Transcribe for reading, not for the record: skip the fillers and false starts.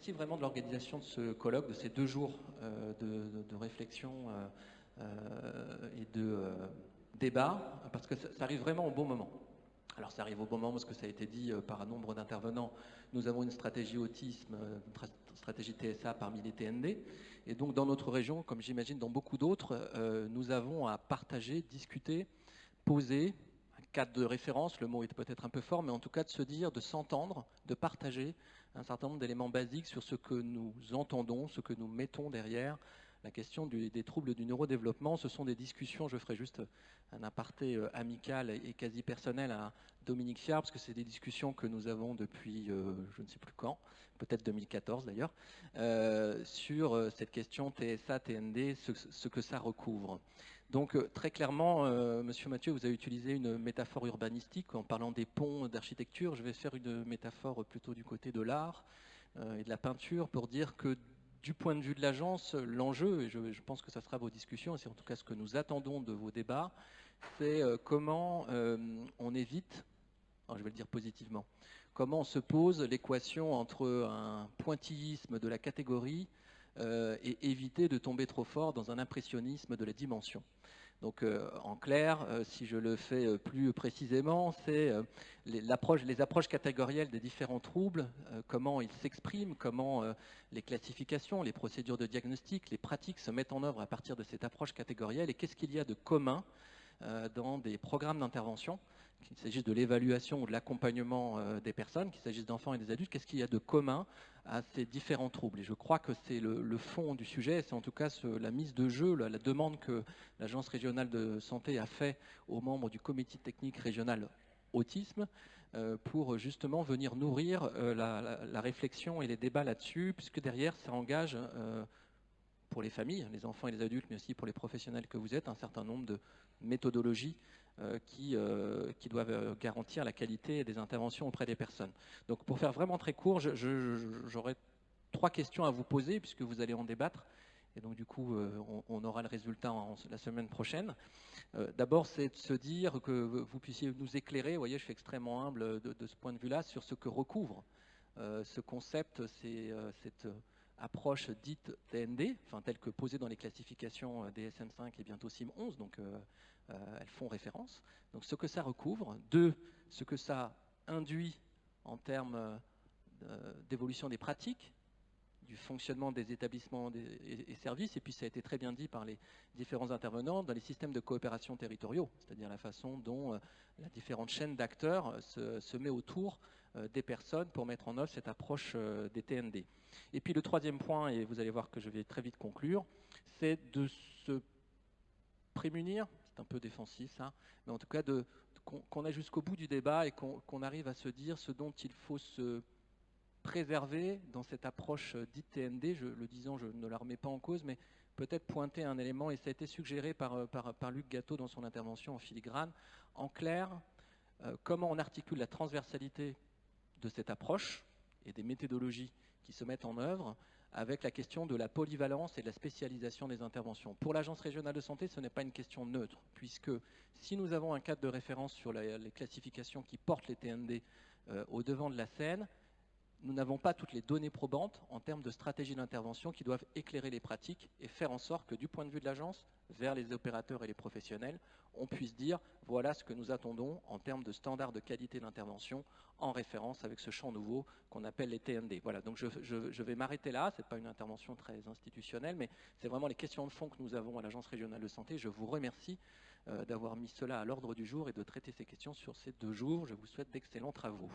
merci vraiment de l'organisation de ce colloque, de ces 2 jours de réflexion et de débat, parce que ça arrive vraiment au bon moment. Alors ça arrive au bon moment parce que ça a été dit par un nombre d'intervenants. Nous avons une stratégie autisme, une stratégie TSA parmi les TND. Et donc dans notre région, comme j'imagine dans beaucoup d'autres, nous avons à partager, discuter, poser un cadre de référence, le mot est peut-être un peu fort, mais en tout cas de se dire, de s'entendre, de partager un certain nombre d'éléments basiques sur ce que nous entendons, ce que nous mettons derrière la question des troubles du neurodéveloppement. Ce sont des discussions, je ferai juste un aparté amical et quasi personnel à Dominique Fiard, parce que c'est des discussions que nous avons depuis je ne sais plus quand, peut-être 2014 d'ailleurs, sur cette question TSA, TND, ce que ça recouvre. Donc très clairement, Monsieur Mathieu, vous avez utilisé une métaphore urbanistique en parlant des ponts d'architecture. Je vais faire une métaphore plutôt du côté de l'art et de la peinture pour dire que du point de vue de l'agence, l'enjeu, et je pense que ça sera vos discussions, et c'est en tout cas ce que nous attendons de vos débats, c'est comment on évite, alors je vais le dire positivement, comment on se pose l'équation entre un pointillisme de la catégorie et éviter de tomber trop fort dans un impressionnisme de la dimension. Donc en clair, si je le fais plus précisément, c'est les approches catégorielles des différents troubles, comment ils s'expriment, comment les classifications, les procédures de diagnostic, les pratiques se mettent en œuvre à partir de cette approche catégorielle, et qu'est-ce qu'il y a de commun dans des programmes d'intervention, qu'il s'agisse de l'évaluation ou de l'accompagnement des personnes, qu'il s'agisse d'enfants et des adultes, qu'est-ce qu'il y a de commun à ces différents troubles. Et je crois que c'est le fond du sujet, c'est en tout cas la mise de jeu, la demande que l'Agence régionale de santé a fait aux membres du comité technique régional autisme pour justement venir nourrir la réflexion et les débats là-dessus, puisque derrière ça engage pour les familles, les enfants et les adultes, mais aussi pour les professionnels que vous êtes, un certain nombre de méthodologies qui doivent garantir la qualité des interventions auprès des personnes. Donc pour faire vraiment très court, j'aurais 3 questions à vous poser, puisque vous allez en débattre, et donc du coup on aura le résultat la semaine prochaine. D'abord, c'est de se dire que vous puissiez nous éclairer, vous voyez, je suis extrêmement humble de ce point de vue-là, sur ce que recouvre ce concept, cette approche dite TND, enfin, telle que posée dans les classifications DSM-5 et bientôt CIM-11, donc elles font référence. Donc ce que ça recouvre. 2, ce que ça induit en termes d'évolution des pratiques, du fonctionnement des établissements et services, et puis ça a été très bien dit par les différents intervenants, dans les systèmes de coopération territoriaux, c'est-à-dire la façon dont la différente chaîne d'acteurs se met autour des personnes pour mettre en œuvre cette approche des TND. Et puis le 3e point, et vous allez voir que je vais très vite conclure, c'est de se prémunir, c'est un peu défensif ça, mais en tout cas qu'on aille jusqu'au bout du débat et qu'on arrive à se dire ce dont il faut se préserver dans cette approche dite TND, le disant, je ne la remets pas en cause, mais peut-être pointer un élément, et ça a été suggéré par Luc Gâteau dans son intervention en filigrane. En clair, comment on articule la transversalité de cette approche et des méthodologies qui se mettent en œuvre avec la question de la polyvalence et de la spécialisation des interventions. Pour l'Agence régionale de santé, ce n'est pas une question neutre, puisque si nous avons un cadre de référence sur les classifications qui portent les TND au devant de la scène, nous n'avons pas toutes les données probantes en termes de stratégie d'intervention qui doivent éclairer les pratiques et faire en sorte que du point de vue de l'agence, vers les opérateurs et les professionnels, on puisse dire voilà ce que nous attendons en termes de standards de qualité d'intervention en référence avec ce champ nouveau qu'on appelle les TND. Voilà, donc je vais m'arrêter là, ce n'est pas une intervention très institutionnelle, mais c'est vraiment les questions de fond que nous avons à l'Agence régionale de santé. Je vous remercie d'avoir mis cela à l'ordre du jour et de traiter ces questions sur ces 2 jours. Je vous souhaite d'excellents travaux.